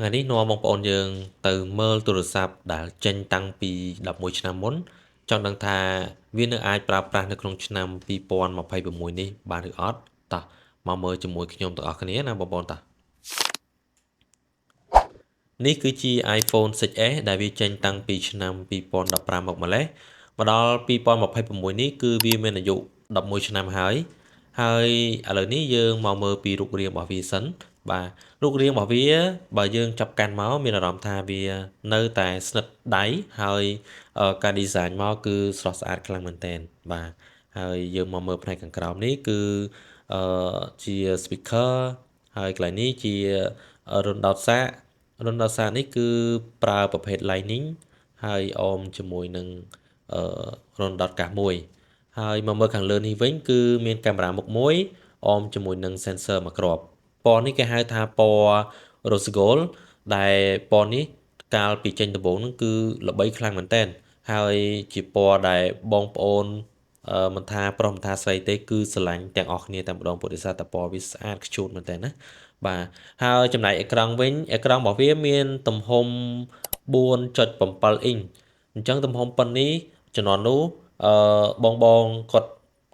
ថ្ងៃនេះនាំបងប្អូនយើងទៅមើលទូរស័ព្ទដែលចេញតាំងពី11ឆ្នាំមុនចង់ដឹងថាវានៅអាចប្រើប្រាស់នៅក្នុងឆ្នាំ2026នេះបានឬអត់តោះមកមើលជាមួយខ្ញុំទាំងអស់គ្នាណាបងប្អូនតោះនេះគឺជា iPhone 6s ដែលវាចេញតាំងពីឆ្នាំ2015មកម្លេះមកដល់2026នេះគឺវាមានអាយុ11ឆ្នាំហើយឥឡូវនេះយើងមកមើលពីរូបរាងរបស់វាសិនបាទរូបរាងរបស់វាបើយើងចាប់កាន់មកមានអារម្មណ៍ថាវានៅតែស្និទ្ធដៃហើយការ design មកគឺស្រស់ស្អាតខ្លាំងមែនទែនបាទហើយយើងមកមើលផ្នែកខាងក្រោមនេះគឺជា speaker ហើយកន្លែងនេះជារុនដោតសារនេះគឺប្រើប្រភេទ Lightning ហើយអមជាមួយនឹងរុនដោតកាសមួយហើយមកមើលខាងលើនេះវិញគឺមានកាមេរ៉ាមុខមួយអមជាមួយនឹង sensor មួយគ្រាប់ពណ៌នេះគេហៅថាពណ៌ rose gold ដែលពណ៌នេះកាលពីចេញដំបូងហ្នឹងគឺល្បីខ្លាំងមែនទែនហើយជាពណ៌ដែលបងប្អូនមិនថាប្រុសមិនថាស្រីទេគឺស្រឡាញ់ទាំងអស់គ្នាតែម្ដងពុទ្ធិសាស្ត្រតពណ៌វាស្អាតខ្ជូតមែនទែនណាបាទហើយចំណែកអេក្រង់វិញអេក្រង់របស់វាមានទំហំ 4.7 អ៊ីងអញ្ចឹងទំហំប៉ុណ្នេះជំនាន់នោះបងគាត់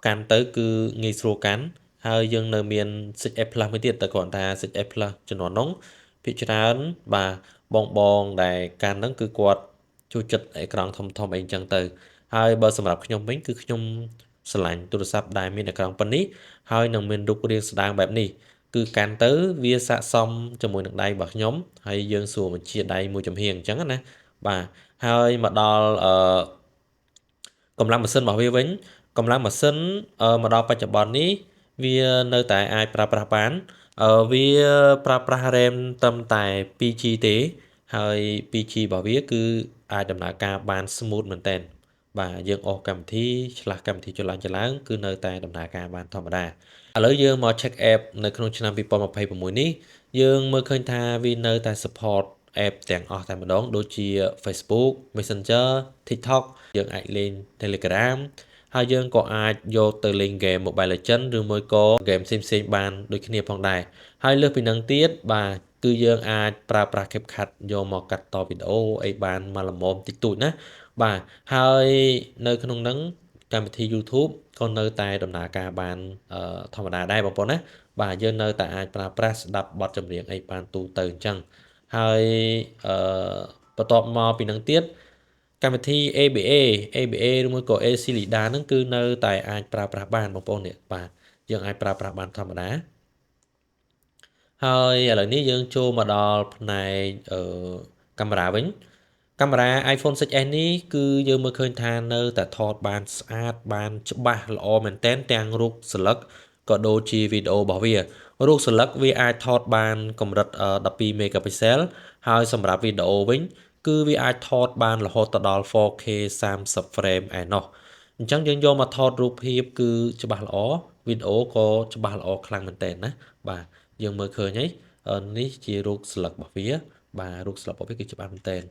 កាន់ទៅគឺងាយស្រួលកាន់ហើយយើងនៅមាន 6s Plus មួយទៀតតែគ្រាន់តែ 6s Plus ជំនាន់នោះភាគច្រើនបាទបងដែលកាន់ហ្នឹងគឺគាត់ចូលចិត្តអេក្រង់ធំអីអញ្ចឹងទៅហើយបើសម្រាប់ខ្ញុំវិញគឺខ្ញុំស្រឡាញ់ទូរស័ព្ទដែលមានអេក្រង់ប៉ុណ្នេះហើយនឹងមានរូបរាងស្ដើងបែបនេះគឺកាន់ទៅវាស័ក្តិសមជាមួយនឹងដៃរបស់ខ្ញុំហើយយើងសួរបញ្ជាដៃមួយចំហៀងអញ្ចឹងណាបាទហើយមកដល់កម្លាំងម៉ាស៊ីនរបស់វាវិញកម្លាំងម៉ាស៊ីនមកដល់បច្ចុប្បន្ននេះវានៅតែអាចប្រើប្រាស់បានវាប្រើប្រាស់ RAM ត្រឹមតែ 2G ទេហើយ 2G របស់វាគឺអាចដំណើរការបាន smooth មែនតើបាទយើងអស់កម្មវិធីឆ្លាស់កម្មវិធីចលឡើងគឺនៅតែដំណើរការបានធម្មតាឥឡូវយើងមក check app នៅក្នុងឆ្នាំ2026នេះយើងមើលឃើញថាវានៅតែ support app ទាំងអស់តែម្ដងដូចជា Facebook Messenger TikTok យើងអាចលេង Telegram ហើយយើងក៏អាចយកទៅលេង game Mobile Legends ឬមួយក៏ game ផ្សេងបានដូចគ្នាផងដែរហើយលើសពីនឹងទៀតបាទគឺយើងអាចប្រើប្រាស់ CapCut យកមកកាត់តវីដេអូអីបានមកល្មមតិចតួចណាបាទហើយនៅក្នុងហ្នឹងកម្មវិធី YouTube ក៏នៅតែដំណើរការបានធម្មតាដែរបងប្អូនណាបាទយើងនៅតែអាចប្រើប្រាស់ស្ដាប់បទចម្រៀងអីបានទូទៅអញ្ចឹងហើយបន្ទាប់មកពីនឹងទៀតកម្មវិធី ABA ឬមួយក៏ AC Lida ហ្នឹងគឺនៅតែអាចប្រើប្រាស់បានបងប្អូននេះបាទយើងអាចប្រើប្រាស់បានធម្មតាហើយឥឡូវនេះយើងចូលមកដល់ផ្នែកកាមេរ៉ាវិញកាមេរ៉ា iPhone 6s នេះគឺយើងមើលឃើញថានៅតែថតបានស្អាតបានច្បាស់ល្អមែនទែនទាំងរូបស្លឹកក៏ដូចជាវីដេអូរបស់វារូបស្លឹកវាអាចថតបានកម្រិត12 megapixel ហើយសម្រាប់វីដេអូវិញគឺវាអាចថតបានរហូតដល់ 4K 30 frame ឯណោះអញ្ចឹងយើងយកមកថតរូបភាពគឺច្បាស់ល្អវីដេអូក៏ច្បាស់ល្អខ្លាំងមែនទែនណាបាទយើងមើលឃើញហើយនេះជារូបស្លឹករបស់វាបាទរូបស្លឹករបស់វាគឺច្បាស់មែនទែន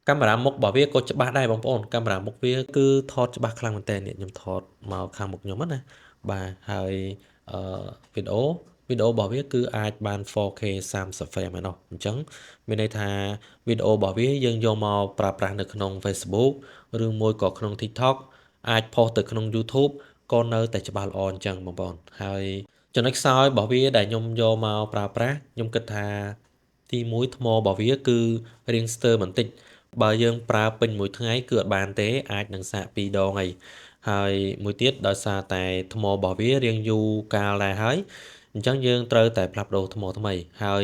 កាមេរ៉ាមុខរបស់វាក៏ច្បាស់ដែរបងប្អូនកាមេរ៉ាមុខវាគឺថតច្បាស់ខ្លាំងមែនទែននេះខ្ញុំថតមកខាងមុខខ្ញុំណាបាទហើយវីដេអូរបស់វាគឺអាចបាន 4K 30 frame ឯណោះអញ្ចឹងមានន័យថាវីដេអូរបស់វាយើងយកមកប្រើប្រាស់នៅក្នុង Facebook ឬមួយក៏ក្នុង TikTok អាចផុសទៅក្នុង YouTube ក៏នៅតែច្បាស់ល្អអញ្ចឹងបងប្អូនហើយចំណុចខ្សោយរបស់វាដែលខ្ញុំយកមកប្រើប្រាស់ខ្ញុំគិតថាទី1ថ្មរបស់វាគឺរាងស្ទើរបន្តិចបើយើងប្រើពេញមួយថ្ងៃគឺអត់បានទេអាចនឹងសាក2 ដងហើយមួយទៀតដោយសារតែថ្មរបស់វារាងយូរកាលដែរហើយអញ្ចឹងយើងត្រូវតែផ្លាស់ប្ដូរថ្មថ្មីហើយ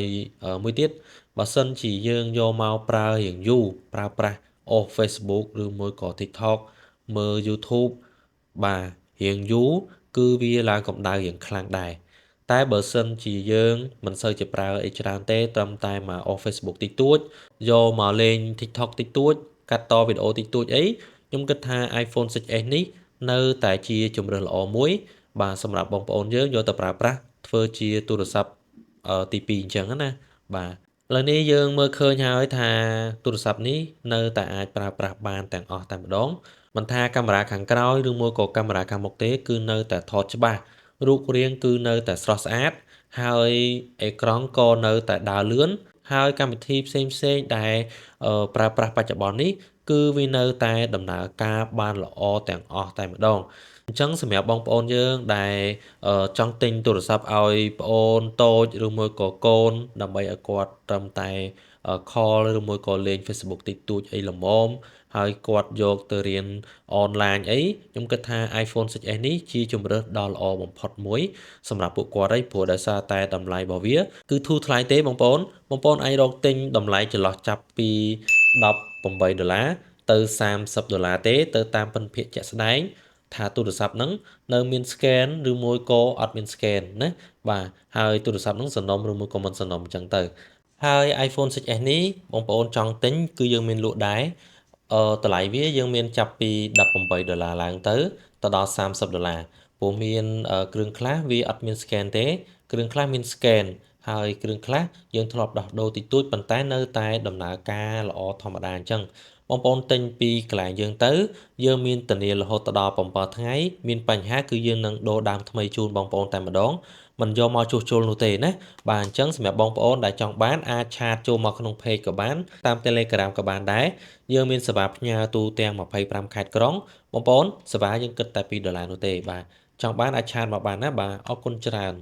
មួយទៀតបើសិនជាយើងយកមកប្រើរាងយូរប្រើប្រាស់អូស Facebook ឬមួយក៏ TikTok មើល YouTube បាទរាងយូរគឺវាឡើងកម្ដៅយ៉ាងខ្លាំងដែរតែបើសិនជាយើងមិនសូវជាប្រើអីច្រើនទេត្រឹមតែមកអូស Facebook តិចតួចយកមកលេង TikTok តិចតួចកាត់តវីដេអូតិចតួចអីខ្ញុំគិតថា iPhone 6s នេះនៅតែជាជម្រើសល្អមួយបាទសម្រាប់បងប្អូនយើងយកទៅប្រើប្រាស់ធ្វើជាទូរស័ព្ទទី2អញ្ចឹងណាបាទឥឡូវនេះយើងមើលឃើញហើយថាទូរស័ព្ទនេះនៅតែអាចប្រើប្រាស់បានទាំងអស់តែម្ដងមិនថាកាមេរ៉ាខាងក្រោយឬមួយក៏កាមេរ៉ាខាងមុខទេគឺនៅតែថតច្បាស់រូបរាងគឺនៅតែស្រស់ស្អាត ហើយអេក្រង់ក៏នៅតែដើរលឿនហើយកម្មវិធីផ្សេងៗដែលប្រើប្រាស់បច្ចុប្បន្ននេះគឺវានៅតែដំណើរការបានល្អទាំងអស់តែម្ដងអញ្ចឹងសម្រាប់បងប្អូនយើងដែលចង់ទិញទូរស័ព្ទឲ្យប្អូនតូចឬមួយក៏កូនដើម្បីឲ្យគាត់ត្រឹមតែcall ឬមួយក៏លេង Facebook តិចតួចអីល្មមហើយគាត់យកទៅរៀនអនឡាញអីខ្ញុំគិតថា iPhone 6s នេះជាជម្រើសដ៏ល្អបំផុតមួយសម្រាប់ពួកគាត់ហើយព្រោះដោយសារតែតម្លៃរបស់វាគឺធូរថ្លៃទេបងប្អូនអាចរកទិញតម្លៃចន្លោះចាប់ពី$18ទៅ$30ទេទៅតាមពិនភាគជាក់ស្ដែងថាទូរស័ព្ទហ្នឹងនៅមាន scan ឬមួយក៏អត់មាន scan ណាបាទហើយទូរស័ព្ទហ្នឹងសំណុំឬមួយក៏មិនសំណុំអញ្ចឹងទៅហើយ iPhone 6s នេះបងប្អូនចង់ទិញគឺយើងមានលក់ដែរតម្លៃវាយើងមានចាប់ពី$18ឡើងទៅដល់$30ព្រោះមានគ្រឿងខ្លះវាអត់មាន scan ទេគ្រឿងខ្លះមាន scan ហើយគ្រឿងខ្លះយើងធ្លាប់ដោះដូរតិចតួចប៉ុន្តែនៅតែដំណើរការល្អធម្មតាអញ្ចឹងបងប្អូនទិញពីកន្លែងយើងទៅយើងមានធានារហូតដល់7ថ្ងៃមានបញ្ហាគឺយើងនឹងដូរដើមថ្មីជូនបងប្អូនតែម្ដងមិនយកមកជួសជុលនោះទេណាបាទអញ្ចឹងសម្រាប់បងប្អូនដែលចង់បានអាចឆាតចូលមកក្នុង page ក៏បានតាម Telegram ក៏បានដែរយើងមានសេវាផ្ញើទូទាំង25ខេត្តក្រុងបងប្អូនសេវាយើងគិតតែ$2នោះទេបាទចង់បានអាចឆាតមកបានណាបាទអរគុណច្រើន